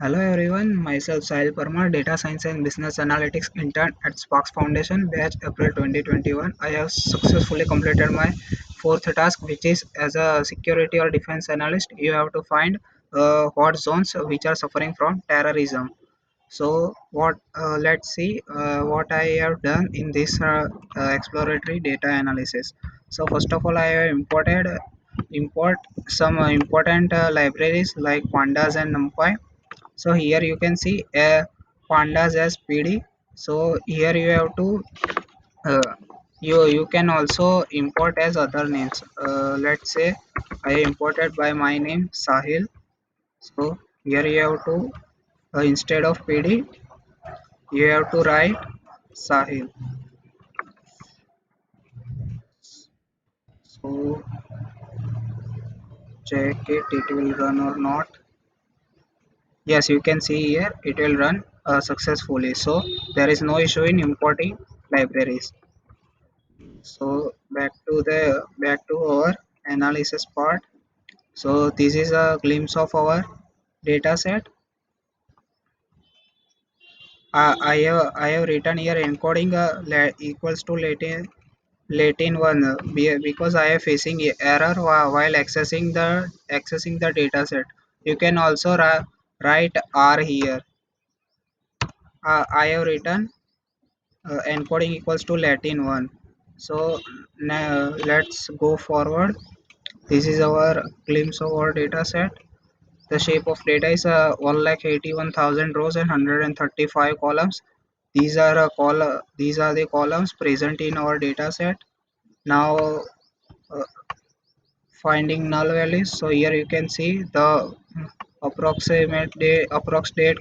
Hello everyone, myself Sahil Parmar, Data Science and Business Analytics intern at Sparks Foundation, batch April 2021. I have successfully completed my fourth task, which is as a security or defense analyst, you have to find what zones which are suffering from terrorism. So, let's see what I have done in this exploratory data analysis. So, first of all, I have import some important libraries like pandas and numpy. So here you can see pandas as pd. So here you have to uh, you can also import as other names. Let's say I imported by my name Sahil. So here you have to instead of pd you have to write Sahil. So check it will run or not. Yes, you can see here it will run successfully. So there is no issue in importing libraries. So back to our analysis part. So this is a glimpse of our data set. I have written here encoding equals to Latin one because I am facing error while accessing the data set. You can also write R here. I have written encoding equals to Latin one. So now let's go forward. This is our glimpse of our data set. The shape of data is 1,81,000 rows and 135 columns. These are the columns present in our data set. Now finding null values. So here you can see the approximate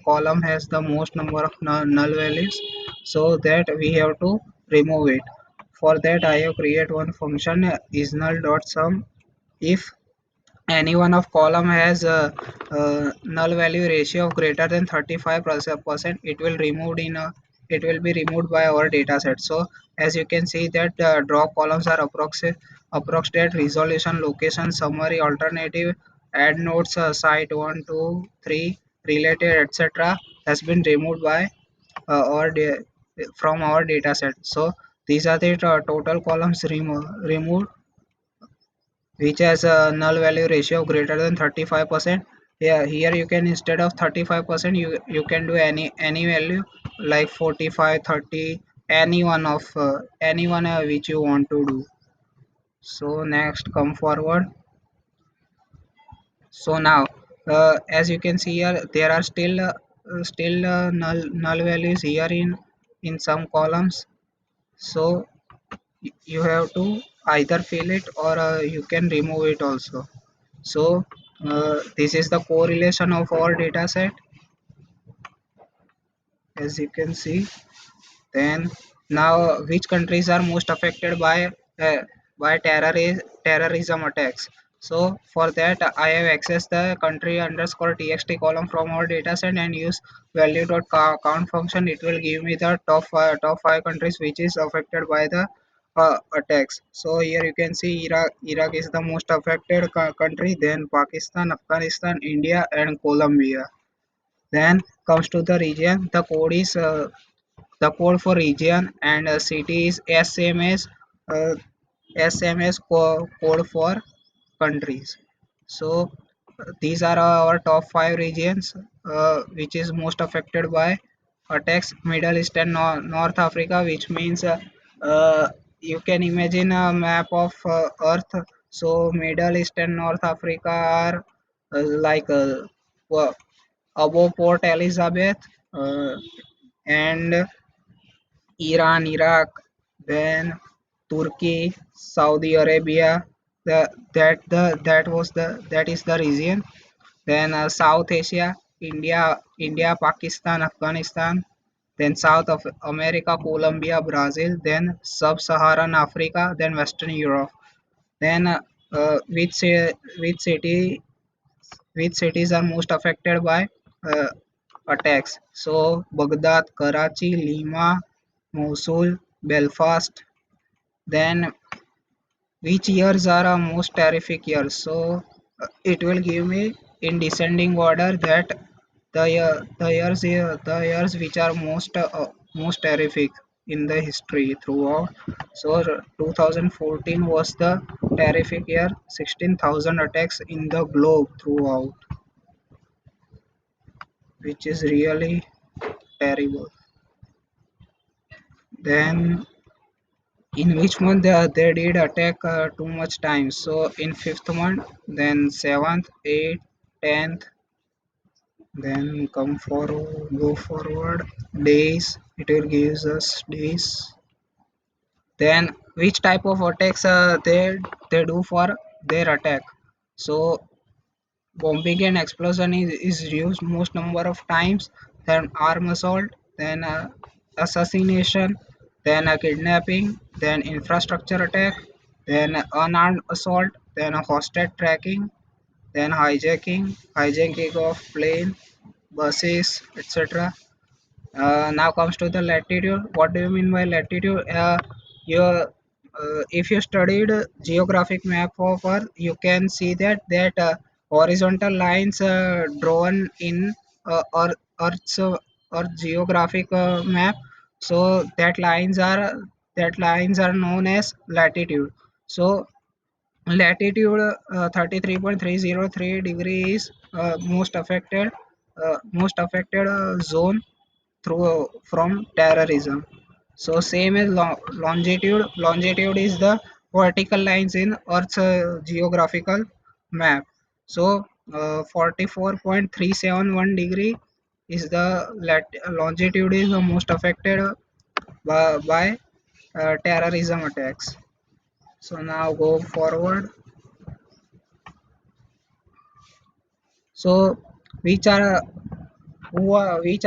column has the most number of null values. So that we have to remove it. For that I have created one function is null.sum. If any one of column has a null value ratio of greater than 35%, it will be removed by our data set. So as you can see that the draw columns are approximate resolution, location, summary, alternative, add nodes, site 1 2 3, related, etc. has been removed by from our data set. So these are the total columns removed which has a null value ratio of greater than 35%. Yeah, here you can, instead of 35%, you can do any value like 45, 30, any one which you want to do. So next, come forward. So now as you can see here, there are still null values here in some columns. So you have to either fill it or you can remove it also. So this is the correlation of our data set, as you can see. Then now, which countries are most affected uh, by terrorism attacks? So for that, I have accessed the country underscore txt column from our data set and use value.count function. It will give me the top five countries which is affected by the attacks. So here you can see Iraq is the most affected country. Then Pakistan, Afghanistan, India, and Colombia. Then comes to the region. The code for region and city is uh, SMS code for countries. So these are our top five regions which is most affected by attacks. Middle East and North Africa, which means you can imagine a map of Earth. So Middle East and North Africa are like above Port Elizabeth uh, and Iran, Iraq, then Turkey, Saudi Arabia. That is the region. Then South Asia, India, Pakistan, Afghanistan. Then South of America, Colombia, Brazil. Then Sub-Saharan Africa. Then Western Europe. Then which cities are most affected by uh, attacks? So Baghdad, Karachi, Lima, Mosul, Belfast. Then which years are most terrific years? So it will give me in descending order that The years which are most terrific in the history throughout. So 2014 was the terrific year. 16,000 attacks in the globe throughout, which is really terrible. Then in which month they did attack too much time. So in fifth month, then seventh, eighth, 10th, then go forward days. It will gives us days. Then which type of attacks they do for their attack. So bombing and explosion is used most number of times. Then arm assault, then assassination, then kidnapping, then infrastructure attack, then unarmed assault, then hostage tracking, then hijacking of plane, buses, etc. Now comes to the latitude. What do you mean by latitude? If you studied geographic map of Earth, you can see that horizontal lines drawn in Earth's Earth geographic map. So that lines are known as latitude. So latitude 33.303 degrees most affected zone through from terrorism. So same as longitude. Longitude is the vertical lines in Earth's geographical map. So 44.371 degree is the longitude is the most affected by terrorism attacks. So now go forward. So which are which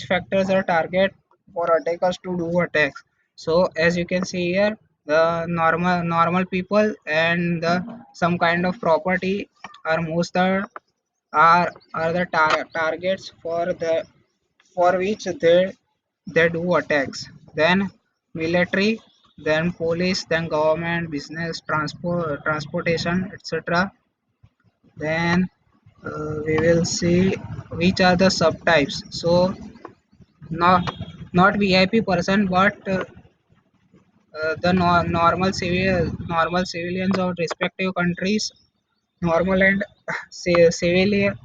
factors are target for attackers to do attacks. So as you can see here, the normal people and some kind of property are most are the targets for which they do attacks. Then military, then police, then government, business, transportation, etc. Then we will see which are the subtypes. So not VIP person, but the normal civilians of respective countries, normal and civilian,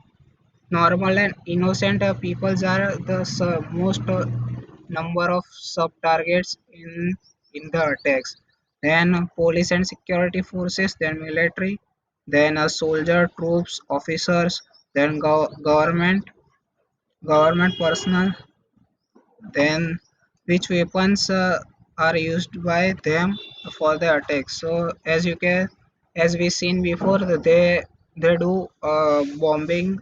normal and innocent peoples are the most number of sub targets in the attacks. Then police and security forces, then military, then soldier, troops, officers, then government personnel, then which weapons are used by them for the attack. So as we seen before, they do bombing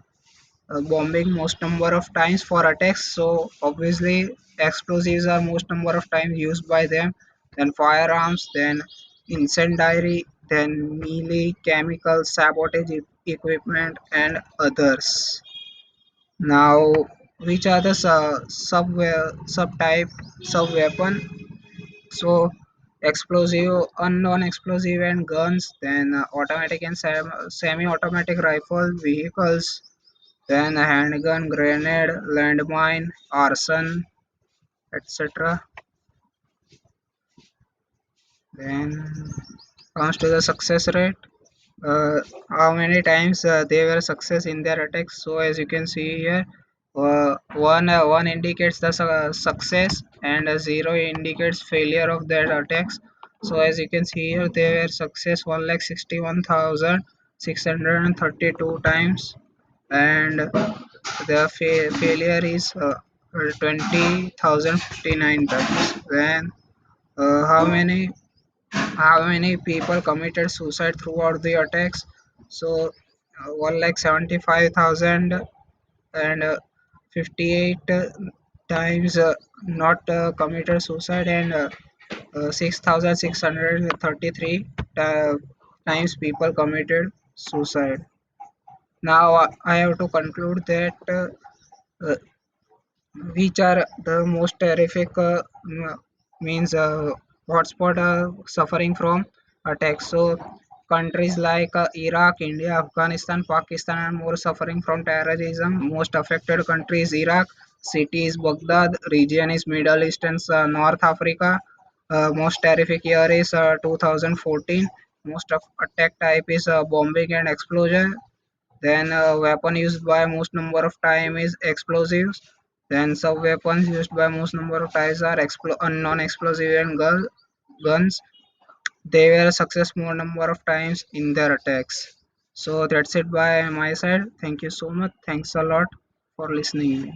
most number of times for attacks. So obviously explosives are most number of times used by them. Then firearms, then incendiary, then melee, chemical, sabotage equipment, and others. Now, which are the subtype sub weapon? So, explosive, unknown explosive and guns, then automatic and semi-automatic rifle, vehicles, then handgun, grenade, landmine, arson, etc. Then comes to the success rate. How many times they were success in their attacks. So as you can see here, one indicates the success and zero indicates failure of their attacks. So as you can see here, they were success 1,61,632 times, and the failure is 20,059 times. Then how many people committed suicide throughout the attacks? So 1,75,000 and 58 times not committed suicide, and 6,633 times people committed suicide. Now I have to conclude that uh, which are the most terrific means hotspot suffering from attacks. So countries like Iraq, India, Afghanistan, Pakistan are more suffering from terrorism. Most affected countries Iraq, city is Baghdad, region is Middle East and North Africa. Most terrific year is 2014. Most of attack type is bombing and explosion. Then weapon used by most number of time is explosives. Then sub weapons used by most number of times are non-explosive and guns. They were success more number of times in their attacks. So that's it by my side. Thank you so much. Thanks a lot for listening me.